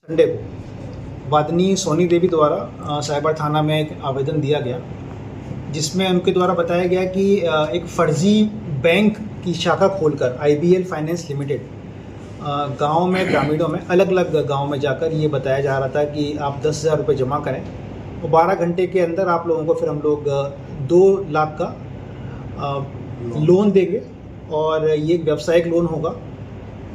Sunday को वादनी सोनी देवी द्वारा cyber थाना में एक आवेदन दिया गया, जिसमें उनके द्वारा बताया गया कि एक फर्जी बैंक की शाखा खोलकर IBL फाइनेंस लिमिटेड गाँव में, ग्रामीणों में, अलग अलग गाँव में जाकर ये बताया जा रहा था कि आप 10,000 रुपये जमा करें और 12 घंटे के अंदर आप लोगों को फिर हम लोग 2 लाख का लोन देंगे और ये एक व्यावसायिक लोन होगा।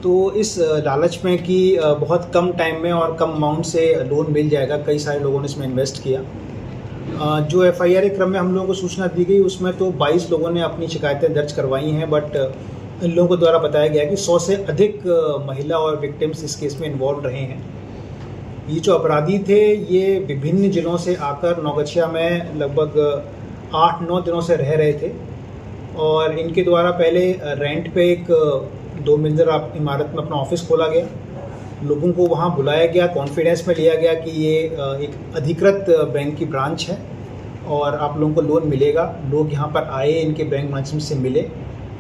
तो इस लालच में कि बहुत कम टाइम में और कम अमाउंट से लोन मिल जाएगा, कई सारे लोगों ने इसमें इन्वेस्ट किया। जो FIR के क्रम में हम लोगों को सूचना दी गई, उसमें तो 22 लोगों ने अपनी शिकायतें दर्ज करवाई हैं, बट इन लोगों को द्वारा बताया गया कि 100 से अधिक महिला और विक्टिम्स इस केस में इन्वॉल्व रहे हैं। ये जो अपराधी थे ये विभिन्न जिलों से आकर नौगछिया में लगभग 8-9 दिनों से रह रहे थे और इनके द्वारा पहले रेंट पे एक 2 मंजिला इमारत में अपना ऑफिस खोला गया। लोगों को वहाँ बुलाया गया, कॉन्फिडेंस में लिया गया कि ये एक अधिकृत बैंक की ब्रांच है और आप लोगों को लोन मिलेगा। लोग यहाँ पर आए, इनके बैंक मैनेजमेंट से मिले।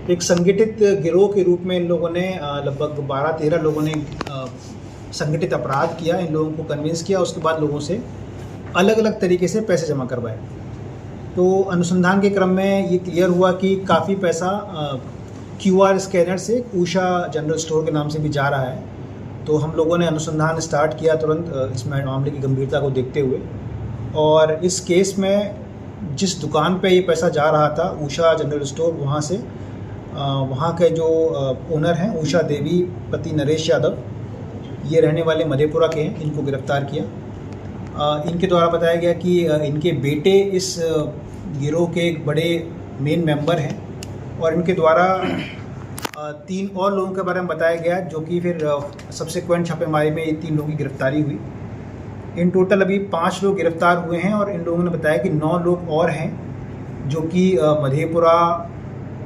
एक संगठित गिरोह के रूप में इन लोगों ने लगभग 12-13 लोगों ने संगठित अपराध किया, इन लोगों को कन्विंस किया। उसके बाद लोगों से अलग अलग तरीके से पैसे जमा करवाए। तो अनुसंधान के क्रम में ये क्लियर हुआ कि काफ़ी पैसा QR स्कैनर से उषा जनरल स्टोर के नाम से भी जा रहा है। तो हम लोगों ने अनुसंधान स्टार्ट किया तुरंत इस मामले की गंभीरता को देखते हुए, और इस केस में जिस दुकान पे ये पैसा जा रहा था, उषा जनरल स्टोर, वहाँ से वहाँ के जो ओनर हैं उषा देवी पति नरेश यादव, ये रहने वाले मधेपुरा के हैं, इनको गिरफ्तार किया। इनके द्वारा बताया गया कि इनके बेटे इस गिरोह के एक बड़े मेन मेंबर हैं और इनके द्वारा 3 और लोगों के बारे में बताया गया, जो कि फिर सब्सिक्वेंट छापेमारी में ये 3 लोगों की गिरफ्तारी हुई। इन टोटल अभी 5 लोग गिरफ्तार हुए हैं और इन लोगों ने बताया कि 9 लोग और हैं जो कि मधेपुरा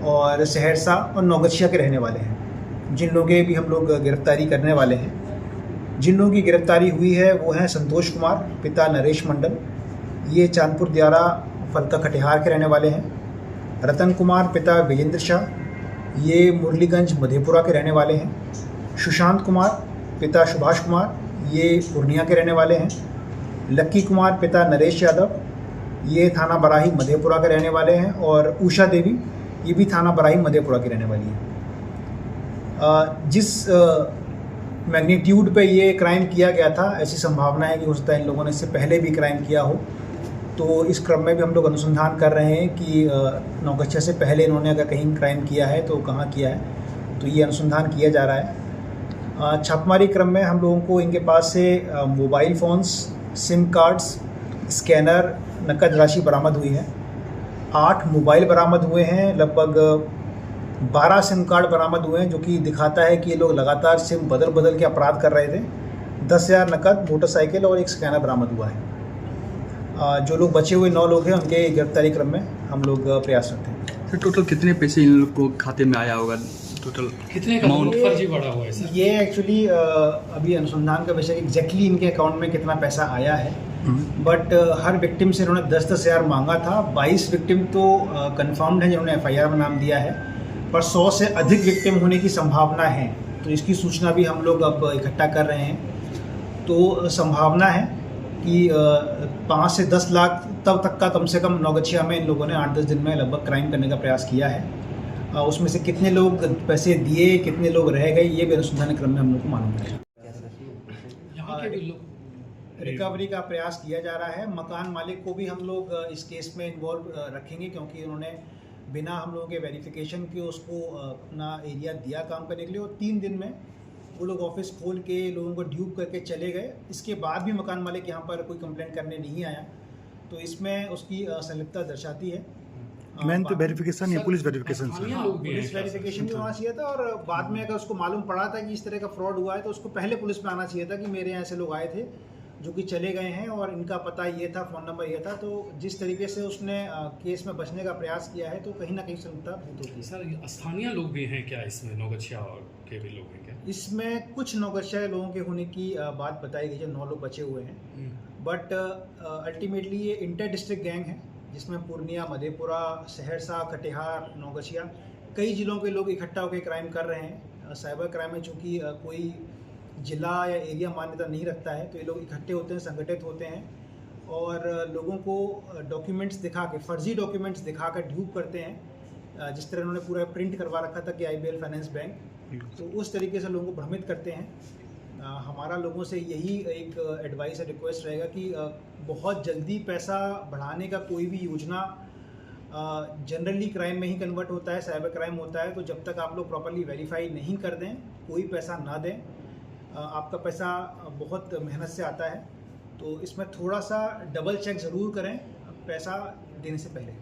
और सहरसा और नौगछिया के रहने वाले हैं, जिन लोगों की भी हम लोग गिरफ्तारी करने वाले हैं। जिन लोगों की गिरफ्तारी हुई है वो हैं संतोष कुमार, पिता नरेश मंडल, ये चांदपुर दियारा फलका कटिहार के रहने वाले हैं। रतन कुमार, पिता विजेंद्र शाह, ये मुरलीगंज मधेपुरा के रहने वाले हैं। सुशांत कुमार, पिता सुभाष कुमार, ये पूर्णिया के रहने वाले हैं। लक्की कुमार, पिता नरेश यादव, ये थाना बराही मधेपुरा के रहने वाले हैं। और उषा देवी, ये भी थाना बराही मधेपुरा की रहने वाली है। जिस मैग्नीट्यूड पे ये क्राइम किया गया था, ऐसी संभावना है कि हो सकता है इन लोगों ने इससे पहले भी क्राइम किया हो। तो इस क्रम में भी हम लोग अनुसंधान कर रहे हैं कि नौगछिया से पहले इन्होंने अगर कहीं क्राइम किया है तो कहाँ किया है, तो ये अनुसंधान किया जा रहा है। छापेमारी क्रम में हम लोगों को इनके पास से mobile phones, SIM cards, scanner, नकद राशि बरामद हुई है। 8 मोबाइल बरामद हुए हैं, लगभग 12 सिम कार्ड बरामद हुए हैं, जो कि दिखाता है कि ये लोग लगातार सिम बदल बदल के अपराध कर रहे थे। 10,000 नकद, मोटरसाइकिल और एक स्कैनर बरामद हुआ है। जो लोग बचे हुए 9 लोग हैं, उनके गिरफ्तारी क्रम में हम लोग प्रयासरत हैं। सर, टोटल कितने पैसे इन लोग को खाते में आया होगा? टोटल कितने का फर्जी बढ़ा हुआ है सर? ये एक्चुअली अभी अनुसंधान का विषय एग्जैक्टली इनके अकाउंट में कितना पैसा आया है, बट हर विक्टिम से इन्होंने 10-10 हज़ार मांगा था। 22 विक्टिम तो कंफर्म्ड है जिन्होंने FIR में नाम दिया है, पर 100 से अधिक विक्टिम होने की संभावना है। तो इसकी सूचना भी हम लोग अब इकट्ठा कर रहे हैं। तो संभावना है कि 5 से 10 लाख तब तक का कम से कम नौगछिया में इन लोगों ने 8-10 दिन में लगभग क्राइम करने का प्रयास किया है। उसमें से कितने लोग पैसे दिए, कितने लोग रह गए, ये भी अनुसंधान क्रम में हम लोग को मालूम है। रिकवरी का प्रयास किया जा रहा है। मकान मालिक को भी हम लोग इस केस में इन्वॉल्व रखेंगे, क्योंकि उन्होंने बिना हम लोगों के वेरिफिकेशन के उसको अपना एरिया दिया काम करने के लिए, और 3 दिन में वो लोग ऑफिस खोल के लोगों को ड्यूप करके चले गए। इसके बाद भी मकान मालिक यहाँ पर कोई कंप्लेंट करने नहीं आया, तो इसमें उसकी संलिप्तता दर्शाती है। मैन तो वेरिफिकेशन या पुलिस वेरिफिकेशन से पुलिस वेरिफिकेशन भी होना चाहिए था, और बाद में अगर उसको मालूम पड़ा था कि इस तरह का फ्रॉड हुआ है तो उसको पहले पुलिस में आना चाहिए था कि मेरे यहाँ ऐसे लोग आए थे जो कि चले गए हैं और इनका पता ये था, फ़ोन नंबर ये था। तो जिस तरीके से उसने केस में बचने का प्रयास किया है, तो कहीं ना कहीं संलिप्तता भूत होती है। सर, स्थानीय लोग भी हैं क्या इसमें? नौगछिया के भी लोग हैं क्या इसमें? कुछ नौगछिया लोगों के होने की बात बताई गई है। 9 लोग बचे हुए हैं, बट अल्टीमेटली ये इंटर डिस्ट्रिक्ट गैंग है, जिसमें पूर्णिया, मधेपुरा, सहरसा, कटिहार, नौगछिया, कई जिलों के लोग इकट्ठा होकर क्राइम कर रहे हैं। साइबर क्राइम में चूँकि कोई जिला या एरिया मान्यता नहीं रखता है, तो ये लोग इकट्ठे होते हैं, संगठित होते हैं और लोगों को डॉक्यूमेंट्स दिखा के, फर्जी डॉक्यूमेंट्स दिखा कर ड्यूप करते हैं। जिस तरह उन्होंने पूरा प्रिंट करवा रखा था कि IBL फाइनेंस बैंक, तो उस तरीके से लोगों को भ्रमित करते हैं। हमारा लोगों से यही एक एडवाइस है, रिक्वेस्ट रहेगा कि बहुत जल्दी पैसा बढ़ाने का कोई भी योजना जनरली क्राइम में ही कन्वर्ट होता है, साइबर क्राइम होता है। तो जब तक आप लोग प्रॉपर्ली वेरीफाई नहीं कर दें, कोई पैसा ना दें। आपका पैसा बहुत मेहनत से आता है, तो इसमें थोड़ा सा डबल चेक ज़रूर करें पैसा देने से पहले।